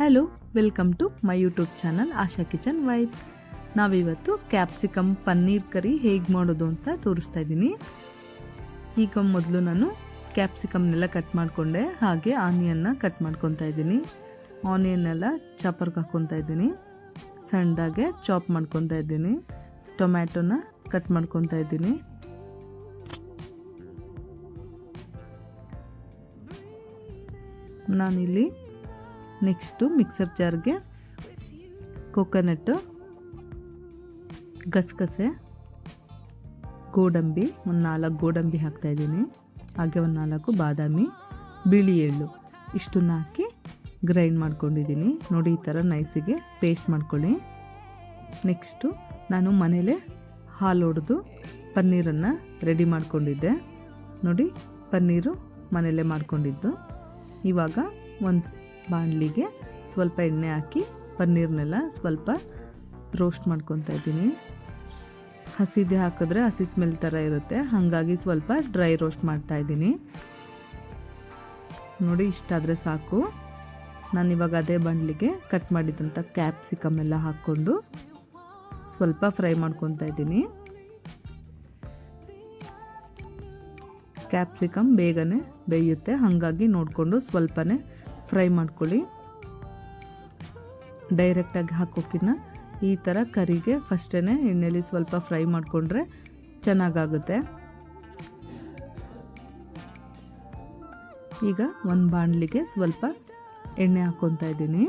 Hello, welcome to my YouTube channel Asha kitchen vibes. ನಾವಿವತ್ತು capsicum paneer curry ಹೇಗೆ ಮಾಡೋದು ಅಂತ ತೋರಿಸ್ತಾ ಇದ್ದೀನಿ. ಈಗ ಮೊದಲು ನಾನು ಕ್ಯಾಪ್ಸಿಕಮ್ನೆಲ್ಲ ಕಟ್ ಮಾಡಿಕೊಂಡೆ, ಹಾಗೆ ಆನಿಯನ್ನ ಕಟ್ ಮಾಡ್ಕೊತಾ ಇದ್ದೀನಿ. ಆನಿಯನ್ನೆಲ್ಲ ಚಾಪರ್ಗೆ ಹಾಕ್ಕೊತಾ ಇದ್ದೀನಿ, ಸಣ್ಣದಾಗೆ ಚಾಪ್ ಮಾಡ್ಕೊತಾ ಇದ್ದೀನಿ. ಟೊಮ್ಯಾಟೊನ ಕಟ್ ಮಾಡ್ಕೊತಾ ಇದ್ದೀನಿ. ನಾನಿಲ್ಲಿ ನೆಕ್ಸ್ಟು ಮಿಕ್ಸರ್ ಜಾರ್ಗೆ ಕೊಕೊನಟ್ಟು, ಗಸಗಸೆ, ಗೋಡಂಬಿ, ಒಂದು 4 ಗೋಡಂಬಿ ಹಾಕ್ತಾಯಿದ್ದೀನಿ. ಹಾಗೆ ಒಂದು 4 ಬಾದಾಮಿ, ಬಿಳಿ ಎಳ್ಳು ಇಷ್ಟನ್ನು ಹಾಕಿ ಗ್ರೈಂಡ್ ಮಾಡ್ಕೊಂಡಿದ್ದೀನಿ. ನೋಡಿ, ಈ ಥರ ನೈಸಿಗೆ ಪೇಸ್ಟ್ ಮಾಡ್ಕೊಳ್ಳಿ. ನೆಕ್ಸ್ಟು ನಾನು ಮನೇಲೇ ಹಾಲು ಹೊಡೆದು ಪನ್ನೀರನ್ನು ರೆಡಿ ಮಾಡ್ಕೊಂಡಿದ್ದೆ. ನೋಡಿ, ಪನ್ನೀರು ಮನೇಲೇ ಮಾಡ್ಕೊಂಡಿದ್ದು. ಇವಾಗ ಒಂದು ಬಾಣಲಿಗೆ ಸ್ವಲ್ಪ ಎಣ್ಣೆ ಹಾಕಿ ಪನ್ನೀರ್ನೆಲ್ಲ ಸ್ವಲ್ಪ ರೋಸ್ಟ್ ಮಾಡ್ಕೊತಾ ಇದ್ದೀನಿ. ಹಸಿದೆ ಹಾಕಿದ್ರೆ ಹಸಿ ಸ್ಮೆಲ್ ಥರ ಇರುತ್ತೆ, ಹಾಗಾಗಿ ಸ್ವಲ್ಪ ಡ್ರೈ ರೋಸ್ಟ್ ಮಾಡ್ತಾ ಇದ್ದೀನಿ. ನೋಡಿ, ಇಷ್ಟಾದರೆ ಸಾಕು. ನಾನಿವಾಗ ಅದೇ ಬಾಣಲಿಗೆ ಕಟ್ ಮಾಡಿದಂಥ ಕ್ಯಾಪ್ಸಿಕಮ್ ಎಲ್ಲ ಹಾಕ್ಕೊಂಡು ಸ್ವಲ್ಪ ಫ್ರೈ ಮಾಡ್ಕೊತಾ ಇದ್ದೀನಿ. ಕ್ಯಾಪ್ಸಿಕಮ್ ಬೇಗನೆ ಬೇಯುತ್ತೆ, ಹಾಗಾಗಿ ನೋಡಿಕೊಂಡು ಸ್ವಲ್ಪನೇ ಫ್ರೈ ಮಾಡ್ಕೊಳ್ಳಿ. ಡೈರೆಕ್ಟಾಗಿ ಹಾಕೋಕ್ಕಿಂತ ಈ ಥರ ಕರಿಗೆ ಫಸ್ಟೇ ಎಣ್ಣೆಲಿ ಸ್ವಲ್ಪ ಫ್ರೈ ಮಾಡಿಕೊಂಡ್ರೆ ಚೆನ್ನಾಗಾಗುತ್ತೆ. ಈಗ ಒಂದು ಬಾಣಲಿಗೆ ಸ್ವಲ್ಪ ಎಣ್ಣೆ ಹಾಕ್ಕೊತಾ ಇದ್ದೀನಿ.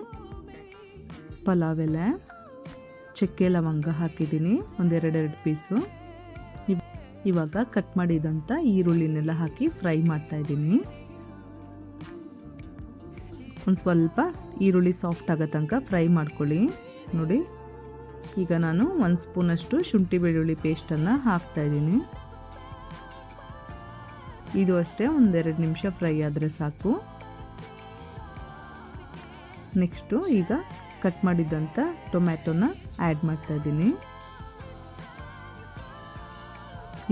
ಪಲಾವ್ ಎಲೆ, ಚಕ್ಕೆ ಲವಂಗ ಹಾಕಿದ್ದೀನಿ, ಒಂದೆರಡು ಪೀಸು. ಇವಾಗ ಕಟ್ ಮಾಡಿದಂಥ ಈರುಳ್ಳಿನೆಲ್ಲ ಹಾಕಿ ಫ್ರೈ ಮಾಡ್ತಾಯಿದ್ದೀನಿ. ಒಂದು ಸ್ವಲ್ಪ ಈರುಳ್ಳಿ ಸಾಫ್ಟ್ ಆಗೋ ತನಕ ಫ್ರೈ ಮಾಡ್ಕೊಳ್ಳಿ. ನೋಡಿ, ಈಗ ನಾನು 1 ಸ್ಪೂನಷ್ಟು ಶುಂಠಿ ಬೆಳ್ಳುಳ್ಳಿ ಪೇಸ್ಟನ್ನು ಹಾಕ್ತಾಯಿದ್ದೀನಿ. ಇದು ಅಷ್ಟೇ, 1-2 ನಿಮಿಷ ಫ್ರೈ ಆದರೆ ಸಾಕು. ನೆಕ್ಸ್ಟು ಈಗ ಕಟ್ ಮಾಡಿದ್ದಂಥ ಟೊಮ್ಯಾಟೊನ ಆ್ಯಡ್ ಮಾಡ್ತಾಯಿದ್ದೀನಿ.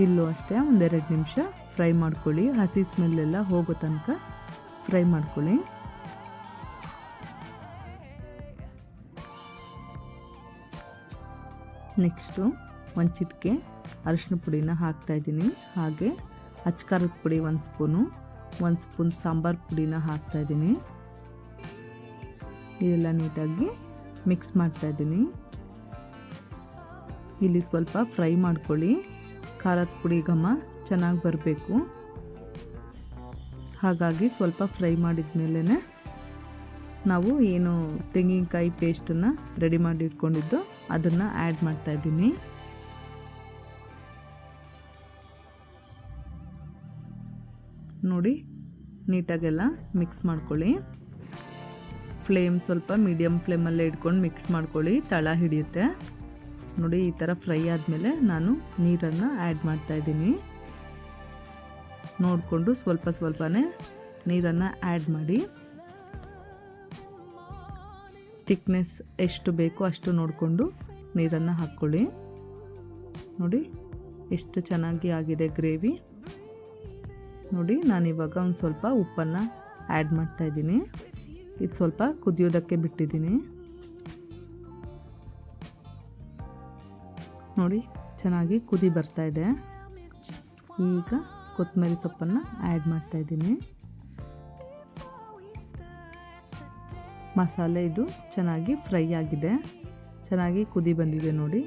ಇಲ್ಲೂ ಅಷ್ಟೇ 1-2 ನಿಮಿಷ ಫ್ರೈ ಮಾಡ್ಕೊಳ್ಳಿ. ಹಸಿ ಸ್ಮೆಲ್ಲೆಲ್ಲ ಹೋಗೋ ತನಕ ಫ್ರೈ ಮಾಡ್ಕೊಳ್ಳಿ. ನೆಕ್ಸ್ಟು ಒಂದು ಚಿಟಿಕೆ ಅರಿಶಿನ ಪುಡಿನ ಹಾಕ್ತಾಯಿದ್ದೀನಿ. ಹಾಗೆ ಅಚ್ಕಾರದ ಪುಡಿ 1 ಸ್ಪೂನು, 1 ಸ್ಪೂನ್ ಸಾಂಬಾರು ಪುಡಿನ ಹಾಕ್ತಾಯಿದ್ದೀನಿ. ಇದೆಲ್ಲ ನೀಟಾಗಿ ಮಿಕ್ಸ್ ಮಾಡ್ತಾಯಿದ್ದೀನಿ. ಇಲ್ಲಿ ಸ್ವಲ್ಪ ಫ್ರೈ ಮಾಡ್ಕೊಳ್ಳಿ. ಖಾರದ ಪುಡಿ ಘಮ ಚೆನ್ನಾಗಿ ಬರಬೇಕು, ಹಾಗಾಗಿ ಸ್ವಲ್ಪ ಫ್ರೈ ಮಾಡಿದ ಮೇಲೆ ನಾವು ಏನು ತೆಂಗಿನಕಾಯಿ ಪೇಸ್ಟನ್ನು ರೆಡಿ ಮಾಡಿ ಇಟ್ಕೊಂಡಿದ್ದು ಅದನ್ನು ಆ್ಯಡ್ ಮಾಡ್ತಾಯಿದ್ದೀನಿ. ನೋಡಿ, ನೀಟಾಗೆಲ್ಲ ಮಿಕ್ಸ್ ಮಾಡ್ಕೊಳ್ಳಿ. ಫ್ಲೇಮ್ ಸ್ವಲ್ಪ ಮೀಡಿಯಮ್ ಫ್ಲೇಮಲ್ಲೇ ಇಟ್ಕೊಂಡು ಮಿಕ್ಸ್ ಮಾಡ್ಕೊಳ್ಳಿ, ತಳ ಹಿಡಿಯುತ್ತೆ. ನೋಡಿ, ಈ ಥರ ಫ್ರೈ ಆದಮೇಲೆ ನಾನು ನೀರನ್ನು ಆ್ಯಡ್ ಮಾಡ್ತಾಯಿದ್ದೀನಿ. ನೋಡಿಕೊಂಡು ಸ್ವಲ್ಪನೇ ನೀರನ್ನು ಆ್ಯಡ್ ಮಾಡಿ. ಥಿಕ್ನೆಸ್ ಎಷ್ಟು ಬೇಕೋ ಅಷ್ಟು ನೋಡಿಕೊಂಡು ನೀರನ್ನು ಹಾಕ್ಕೊಳ್ಳಿ. ನೋಡಿ, ಎಷ್ಟು ಚೆನ್ನಾಗಿ ಆಗಿದೆ ಗ್ರೇವಿ. ನೋಡಿ, ನಾನಿವಾಗ ಒಂದು ಸ್ವಲ್ಪ ಉಪ್ಪನ್ನು ಆ್ಯಡ್ ಮಾಡ್ತಾಯಿದ್ದೀನಿ. ಇದು ಸ್ವಲ್ಪ ಕುದಿಯೋದಕ್ಕೆ ಬಿಟ್ಟಿದ್ದೀನಿ. ನೋಡಿ, ಚೆನ್ನಾಗಿ ಕುದಿ ಬರ್ತಾ ಇದೆ. ಈಗ ಕೊತ್ತಂಬರಿ ಸೊಪ್ಪನ್ನು ಆ್ಯಡ್ ಮಾಡ್ತಾಯಿದ್ದೀನಿ. ಮಸಾಲೆ ಇದು ಚೆನ್ನಾಗಿ ಫ್ರೈ ಆಗಿದೆ, ಚೆನ್ನಾಗಿ ಕುದಿ ಬಂದಿದೆ. ನೋಡಿ,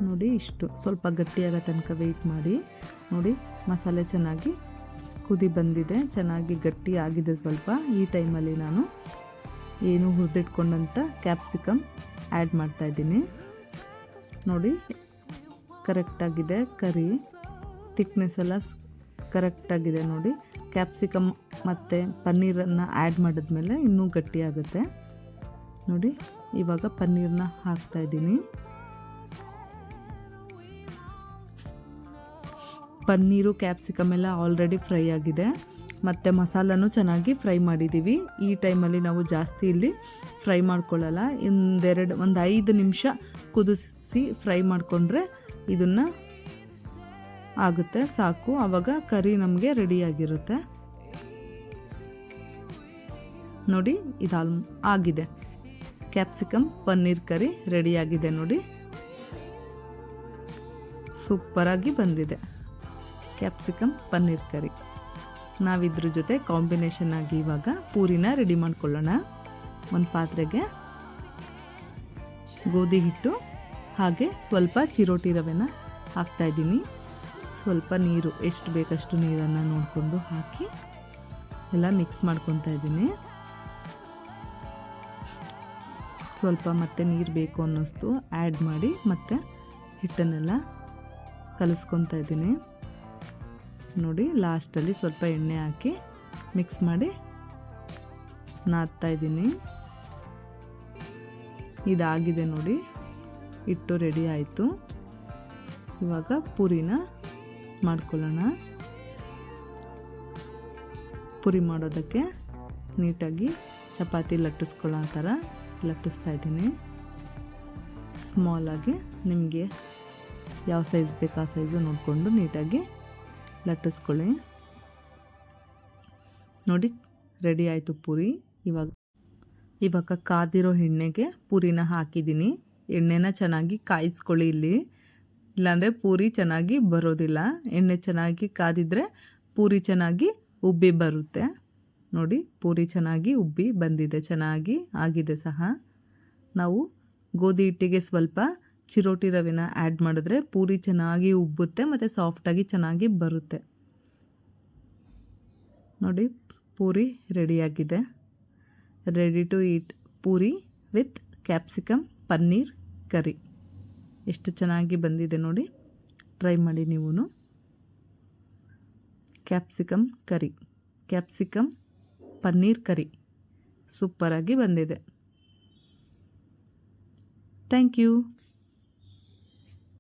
ನೋಡಿ ಇಷ್ಟು ಸ್ವಲ್ಪ ಗಟ್ಟಿಯಾಗೋ ತನಕ ವೆಯ್ಟ್ ಮಾಡಿ. ನೋಡಿ, ಮಸಾಲೆ ಚೆನ್ನಾಗಿ ಕುದಿ ಬಂದಿದೆ, ಚೆನ್ನಾಗಿ ಗಟ್ಟಿ ಆಗಿದೆ ಸ್ವಲ್ಪ. ಈ ಟೈಮಲ್ಲಿ ನಾನು ಏನು ಹುರಿದಿಟ್ಕೊಂಡಂಥ ಕ್ಯಾಪ್ಸಿಕಮ್ ಆ್ಯಡ್ ಮಾಡ್ತಾಯಿದ್ದೀನಿ. ನೋಡಿ, ಕರೆಕ್ಟಾಗಿದೆ ಕರಿ, ಥಿಕ್ನೆಸ್ ಎಲ್ಲ ಕರೆಕ್ಟಾಗಿದೆ. ನೋಡಿ, ಕ್ಯಾಪ್ಸಿಕಮ್ ಮತ್ತು ಪನ್ನೀರನ್ನು ಆ್ಯಡ್ ಮಾಡಿದ್ಮೇಲೆ ಇನ್ನೂ ಗಟ್ಟಿಯಾಗುತ್ತೆ. ನೋಡಿ, ಇವಾಗ ಪನ್ನೀರನ್ನ ಹಾಕ್ತಾಯಿದ್ದೀನಿ. ಪನ್ನೀರು ಕ್ಯಾಪ್ಸಿಕಮ್ ಎಲ್ಲ ಆಲ್ರೆಡಿ ಫ್ರೈ ಆಗಿದೆ, ಮತ್ತು ಮಸಾಲನೂ ಚೆನ್ನಾಗಿ ಫ್ರೈ ಮಾಡಿದ್ದೀವಿ. ಈ ಟೈಮಲ್ಲಿ ನಾವು ಜಾಸ್ತಿ ಇಲ್ಲಿ ಫ್ರೈ ಮಾಡ್ಕೊಳ್ಳಲ್ಲ, ಒಂದು 5 ನಿಮಿಷ ಕುದಿಸಿ ಫ್ರೈ ಮಾಡಿಕೊಂಡ್ರೆ ಇದನ್ನು ಆಗುತ್ತೆ ಸಾಕು, ಆವಾಗ ಕರಿ ನಮಗೆ ರೆಡಿಯಾಗಿರುತ್ತೆ. ನೋಡಿ ಇದು ಆಗಿದೆ. ಕ್ಯಾಪ್ಸಿಕಮ್ ಪನ್ನೀರ್ ಕರಿ ರೆಡಿಯಾಗಿದೆ ನೋಡಿ. ಸೂಪರಾಗಿ ಬಂದಿದೆ ಕ್ಯಾಪ್ಸಿಕಮ್ ಪನ್ನೀರ್ ಕರಿ. ನಾವಿದ್ರ ಜೊತೆ ಕಾಂಬಿನೇಷನ್ ಆಗಿ ಇವಾಗ ಪೂರಿನ ರೆಡಿ ಮಾಡ್ಕೊಳ್ಳೋಣ. ಒಂದು ಪಾತ್ರೆಗೆ ಗೋಧಿ ಹಿಟ್ಟು ಹಾಗೆ ಸ್ವಲ್ಪ ಚಿರೋಟಿ ರವೆನ ಹಾಕ್ತಾಯಿದ್ದೀನಿ. ಸ್ವಲ್ಪ ನೀರು ಎಷ್ಟು ಬೇಕಷ್ಟು ನೀರನ್ನು ನೋಡಿಕೊಂಡು ಹಾಕಿ ಎಲ್ಲ ಮಿಕ್ಸ್ ಮಾಡ್ಕೊತಾ ಇದ್ದೀನಿ. ಸ್ವಲ್ಪ ಮತ್ತೆ ನೀರು ಬೇಕು ಅನ್ನಿಸ್ತು ಆ್ಯಡ್ ಮಾಡಿ ಮತ್ತೆ ಹಿಟ್ಟನ್ನೆಲ್ಲ ಕಲಿಸ್ಕೊತಾ ಇದ್ದೀನಿ. ನೋಡಿ ಲಾಸ್ಟಲ್ಲಿ ಸ್ವಲ್ಪ ಎಣ್ಣೆ ಹಾಕಿ ಮಿಕ್ಸ್ ಮಾಡಿ ನಾದ್ತಾ ಇದ್ದೀನಿ. ಇದಾಗಿದೆ ನೋಡಿ, ಹಿಟ್ಟು ರೆಡಿ ಆಯಿತು. ಇವಾಗ ಪೂರಿನ ಮಾಡ್ಕೊಳ್ಳೋಣ. ಪೂರಿ ಮಾಡೋದಕ್ಕೆ ನೀಟಾಗಿ ಚಪಾತಿ ಲಟ್ಟಿಸ್ಕೊಳ್ಳೋ ಥರ ಲಟ್ಟಿಸ್ತಾ ಇದ್ದೀನಿ. ಸ್ಮಾಲಾಗಿ ನಿಮಗೆ ಯಾವ ಸೈಜ್ ಬೇಕು ಆ ಸೈಜು ನೋಡಿಕೊಂಡು ನೀಟಾಗಿ ಲಟ್ಟಿಸ್ಕೊಳ್ಳಿ. ನೋಡಿ ರೆಡಿ ಆಯಿತು ಪೂರಿ. ಇವಾಗ ಕಾದಿರೋ ಎಣ್ಣೆಗೆ ಪೂರಿನ ಹಾಕಿದ್ದೀನಿ. ಎಣ್ಣೆನ ಚೆನ್ನಾಗಿ ಕಾಯಿಸ್ಕೊಳ್ಳಿ ಇಲ್ಲಿ, ಇಲ್ಲಾಂದರೆ ಪೂರಿ ಚೆನ್ನಾಗಿ ಬರೋದಿಲ್ಲ. ಎಣ್ಣೆ ಚೆನ್ನಾಗಿ ಕಾದಿದ್ರೆ ಪೂರಿ ಚೆನ್ನಾಗಿ ಉಬ್ಬಿ ಬರುತ್ತೆ. ನೋಡಿ ಪೂರಿ ಚೆನ್ನಾಗಿ ಉಬ್ಬಿ ಬಂದಿದೆ, ಚೆನ್ನಾಗಿ ಆಗಿದೆ ಸಹ. ನಾವು ಗೋಧಿ ಹಿಟ್ಟಿಗೆ ಸ್ವಲ್ಪ ಚಿರೋಟಿ ರವೆನ ಆ್ಯಡ್ ಮಾಡಿದ್ರೆ ಪೂರಿ ಚೆನ್ನಾಗಿ ಉಬ್ಬುತ್ತೆ ಮತ್ತು ಸಾಫ್ಟಾಗಿ ಚೆನ್ನಾಗಿ ಬರುತ್ತೆ. ನೋಡಿ ಪೂರಿ ರೆಡಿಯಾಗಿದೆ. Ready to eat puri with capsicum paneer curry. ಎಷ್ಟು ಚೆನ್ನಾಗಿ ಬಂದಿದೆ ನೋಡಿ, ಟ್ರೈ ಮಾಡಿ ನೀವು. ಕ್ಯಾಪ್ಸಿಕಮ್ ಪನ್ನೀರ್ ಕರಿ ಸೂಪರಾಗಿ ಬಂದಿದೆ. Thank you.